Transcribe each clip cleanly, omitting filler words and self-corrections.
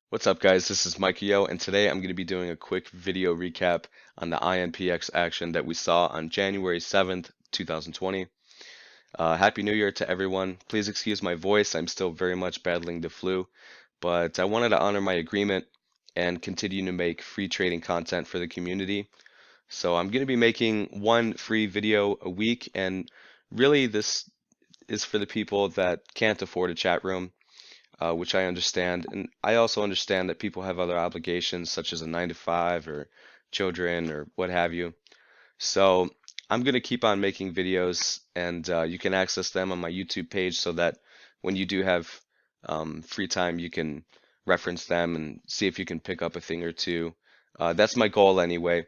What's up, guys? This is Mike Yo, and today I'm going to be doing a quick video recap on the INPX action that we saw on January 7th, 2020. Happy New Year to everyone. Please excuse my voice, I'm still very much battling the flu, but I wanted to honor my agreement and continue to make free trading content for the community. So I'm going to be making one free video a week, and really this is for the people that can't afford a chat room, which I understand. And I also understand that people have other obligations, such as a 9 to 5 or children or what have you. So I'm going to keep on making videos, and you can access them on my YouTube page so that when you do have free time, you can reference them and see if you can pick up a thing or two. That's my goal anyway.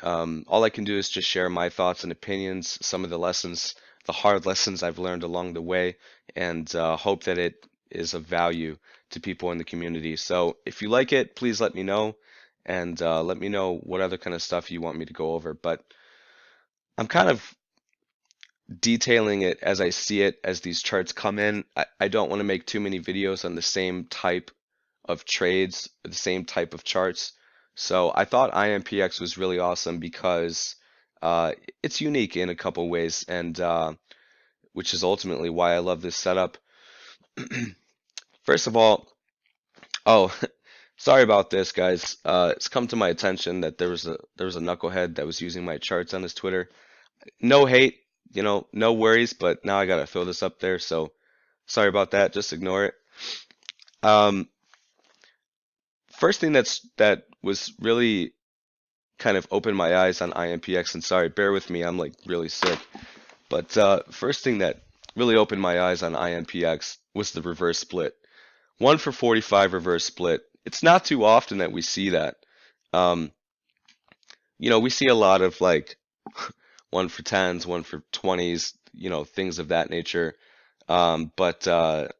All I can do is just share my thoughts and opinions, some of the lessons, the hard lessons I've learned along the way, and hope that it is of value to people in the community. So if you like it, please let me know, and let me know what other kind of stuff you want me to go over. But I'm kind of detailing it as I see it as these charts come in. I don't want to make too many videos on the same type of trades, the same type of charts. So I thought INPX was really awesome because uh, it's unique in a couple ways, and which is ultimately why I love this setup. First of all, oh, sorry about this, guys. It's come to my attention that there was a knucklehead that was using my charts on his Twitter. No hate, no worries, but now I gotta throw this up there, so sorry about that. Just ignore it. Um, First thing that was really kind of opened my eyes on INPX, and sorry, bear with me, I'm like really sick. But first thing that really opened my eyes on INPX was the reverse split. 1 for 45 reverse split. It's not too often that we see that. Um, we see a lot of like 1 for 10s, 1 for 20s, things of that nature. But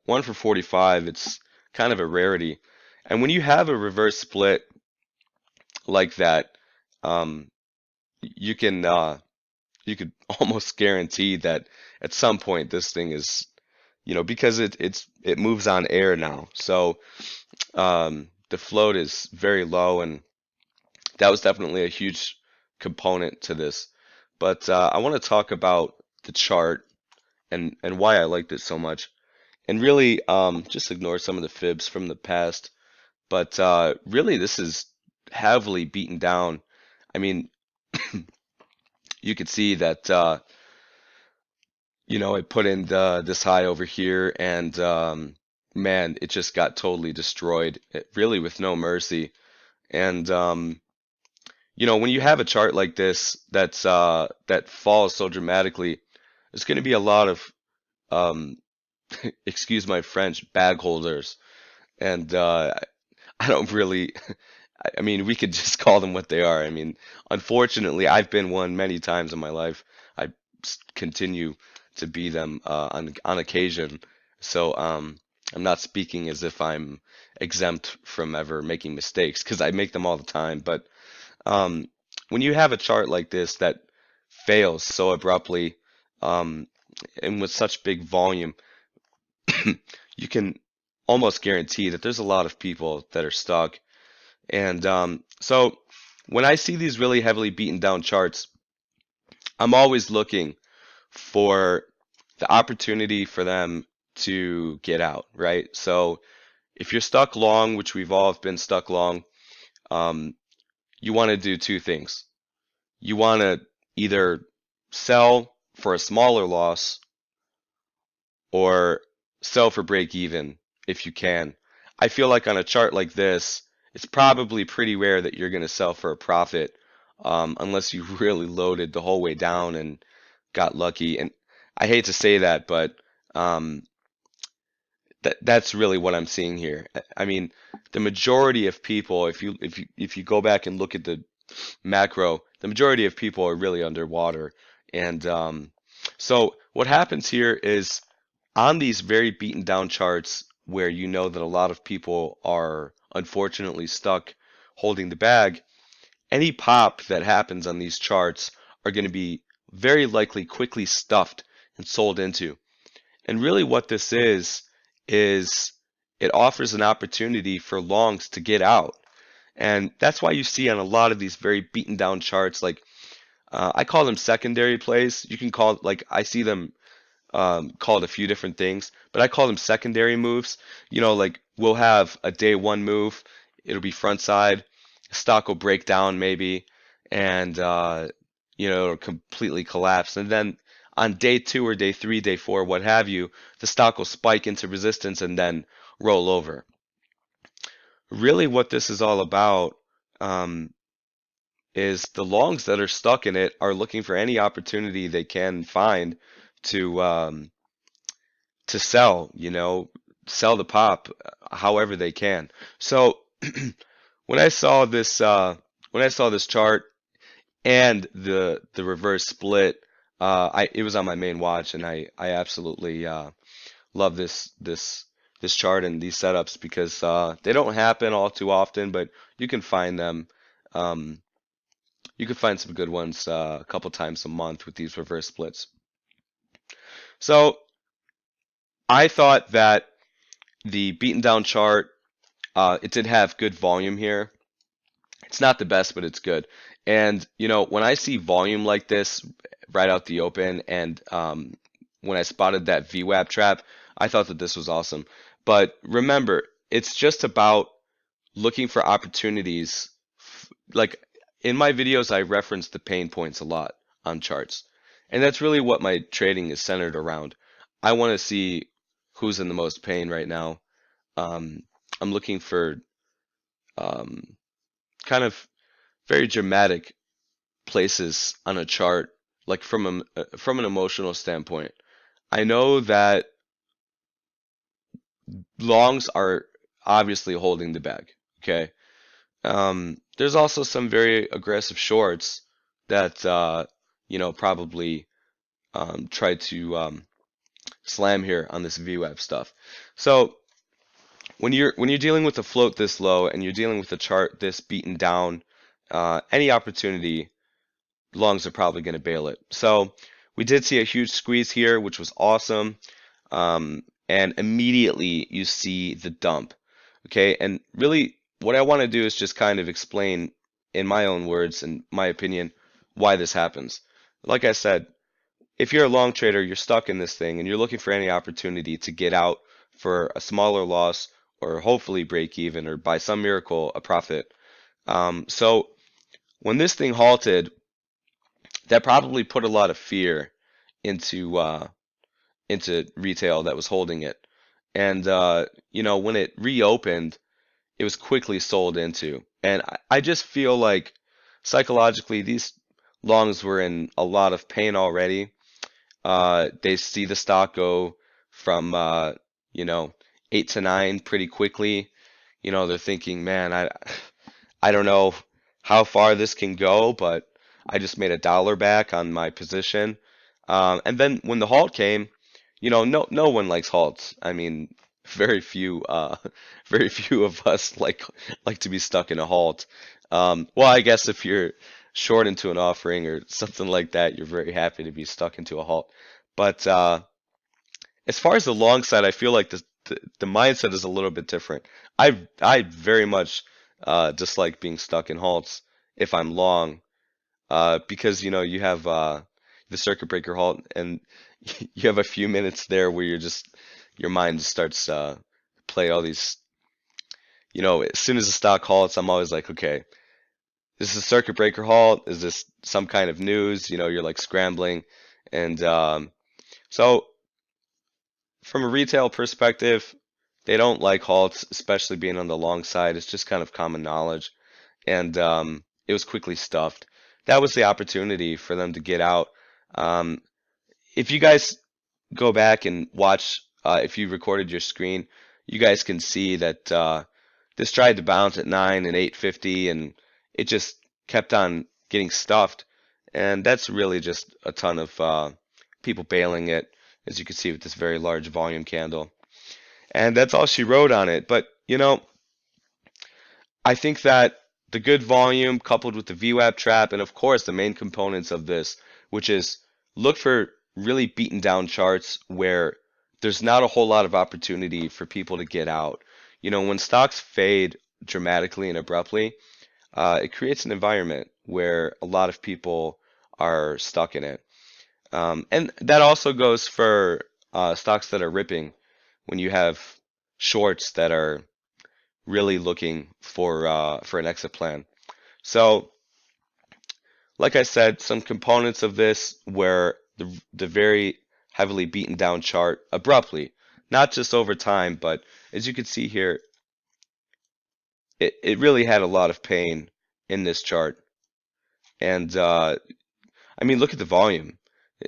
1 for 45, it's kind of a rarity. And when you have a reverse split like that, um, you can you could almost guarantee that at some point this thing is, because it moves on air now. So the float is very low, and that was definitely a huge component to this. But I want to talk about the chart and why I liked it so much. And really, just ignore some of the fibs from the past. But really, this is heavily beaten down. I mean, you could see that, I put in this high over here, and man, it just got totally destroyed, really with no mercy. And when you have a chart like this that falls so dramatically, there's going to be a lot of um, excuse my French, bag holders. And I don't really, I mean, we could just call them what they are. I mean, unfortunately, I've been one many times in my life. I continue to be them on occasion. So I'm not speaking as if I'm exempt from ever making mistakes, because I make them all the time. But um, when you have a chart like this that fails so abruptly, um, and with such big volume, you can almost guarantee that there's a lot of people that are stuck. And so when I see these really heavily beaten down charts, I'm always looking for the opportunity for them to get out, right? So if you're stuck long, which we've all been stuck long, um, you want to do two things. You want to either sell for a smaller loss or sell for break even if you can. I feel like on a chart like this, it's probably pretty rare that you're going to sell for a profit, unless you really loaded the whole way down and got lucky. And I hate to say that, but um, that's really what I'm seeing here. I mean, the majority of people, if you go back and look at the macro, the majority of people are really underwater. And so what happens here is on these very beaten down charts where you know that a lot of people are unfortunately stuck holding the bag, any pop that happens on these charts are going to be very likely quickly stuffed and sold into. And really what this is it offers an opportunity for longs to get out. And that's why you see on a lot of these very beaten down charts, like I call them secondary plays. You can call like I see them called a few different things, but I call them secondary moves. You know, like we'll have a day one move, it'll be front side, stock will break down maybe, and it'll completely collapse. And then on day two or day three, day four, what have you, the stock will spike into resistance and then roll over. Really, what this is all about um, is the longs that are stuck in it are looking for any opportunity they can find to sell, sell the pop however they can. So when I saw this chart and the reverse split, it was on my main watch, and I absolutely love this chart and these setups because they don't happen all too often, but you can find them. Um, you can find some good ones a couple times a month with these reverse splits. So I thought that the beaten down chart, it did have good volume here. It's not the best, but it's good. And when I see volume like this right out the open, and when I spotted that VWAP trap, I thought that this was awesome. But remember, it's just about looking for opportunities. Like in my videos, I reference the pain points a lot on charts, and that's really what my trading is centered around. I want to see who's in the most pain right now. Um, I'm looking for um, kind of very dramatic places on a chart, like from an emotional standpoint. I know that longs are obviously holding the bag. Okay. There's also some very aggressive shorts that probably try to slam here on this VWAP stuff. So when you're dealing with a float this low and you're dealing with a chart this beaten down, any opportunity longs are probably going to bail it. So we did see a huge squeeze here, which was awesome. And immediately you see the dump. Okay, and really what I want to do is just kind of explain in my own words and my opinion why this happens. Like I said, if you're a long trader, you're stuck in this thing and you're looking for any opportunity to get out for a smaller loss or hopefully break even or by some miracle a profit. So when this thing halted, that probably put a lot of fear into retail that was holding it. And when it reopened, it was quickly sold into. And I just feel like psychologically these longs were in a lot of pain already. They see the stock go from you know 8 to 9 pretty quickly. They're thinking, man, I don't know how far this can go, but I just made $1 back on my position. And then when the halt came, no one likes halts. I mean, very few very few of us like to be stuck in a halt. Well, I guess if you're short into an offering or something like that, you're very happy to be stuck into a halt. But as far as the long side, I feel like the mindset is a little bit different. I very much dislike being stuck in halts if I'm long, because you have the circuit breaker halt, and you have a few minutes there where your mind just starts play all these. As soon as the stock halts, I'm always like, okay, this is a circuit breaker halt. Is this some kind of news? You're like scrambling, and so from a retail perspective, they don't like halts, especially being on the long side. It's just kind of common knowledge, and it was quickly stuffed. That was the opportunity for them to get out. Um, if you guys go back and watch, if you recorded your screen, you guys can see that this tried to bounce at 9 and 850, and it just kept on getting stuffed. And that's really just a ton of people bailing it, as you can see with this very large volume candle. And that's all she wrote on it. But, I think that the good volume coupled with the VWAP trap, and of course the main components of this, which is look for really beaten down charts where there's not a whole lot of opportunity for people to get out. You know, when stocks fade dramatically and abruptly, it creates an environment where a lot of people are stuck in it. And that also goes for stocks that are ripping when you have shorts that are really looking for an exit plan. So, like I said, some components of this were the very heavily beaten down chart abruptly, not just over time, but as you can see here, it really had a lot of pain in this chart. And I mean, look at the volume.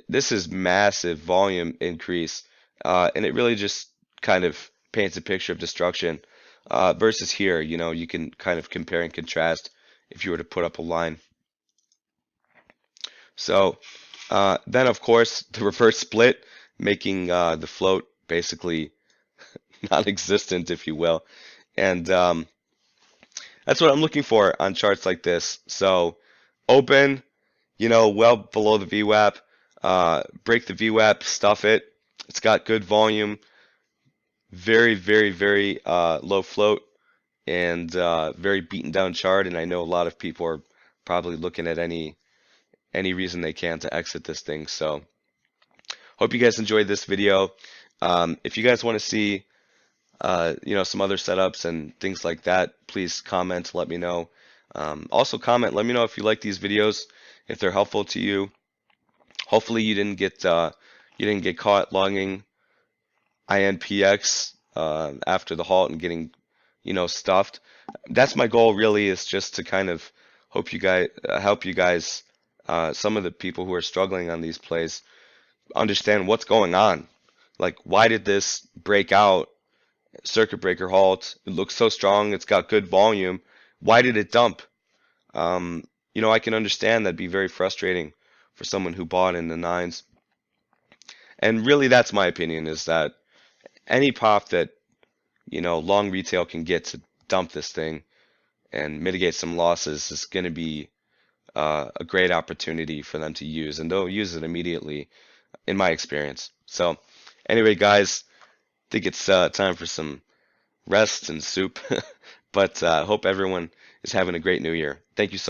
This is massive volume increase, and it really just kind of paints a picture of destruction. Versus here, you know, you can kind of compare and contrast if you were to put up a line. So then, of course, the reverse split, making the float basically non-existent, if you will. And that's what I'm looking for on charts like this. So open, you know, well below the VWAP, break the VWAP, stuff it. It's got good volume, very, very, very low float, and very beaten down chart. And I know a lot of people are probably looking at any reason they can to exit this thing. So hope you guys enjoyed this video. If you guys want to see you know, some other setups and things like that, please comment, let me know. Also comment, let me know if you like these videos, if they're helpful to you. Hopefully you didn't get caught logging INPX after the halt and getting, you know, stuffed. That's my goal really, is just to kind of hope you guys help you guys, some of the people who are struggling on these plays, understand what's going on. Like, why did this break out? Circuit breaker halt. It looks so strong. It's got good volume. Why did it dump? You know, I can understand that'd be very frustrating for someone who bought in the nines. And really, that's my opinion, is that any pop that, you know, long retail can get to dump this thing and mitigate some losses is going to be a great opportunity for them to use, and they'll use it immediately, in my experience. So, anyway, guys, I think it's time for some rest and soup. But hope everyone is having a great new year. Thank you so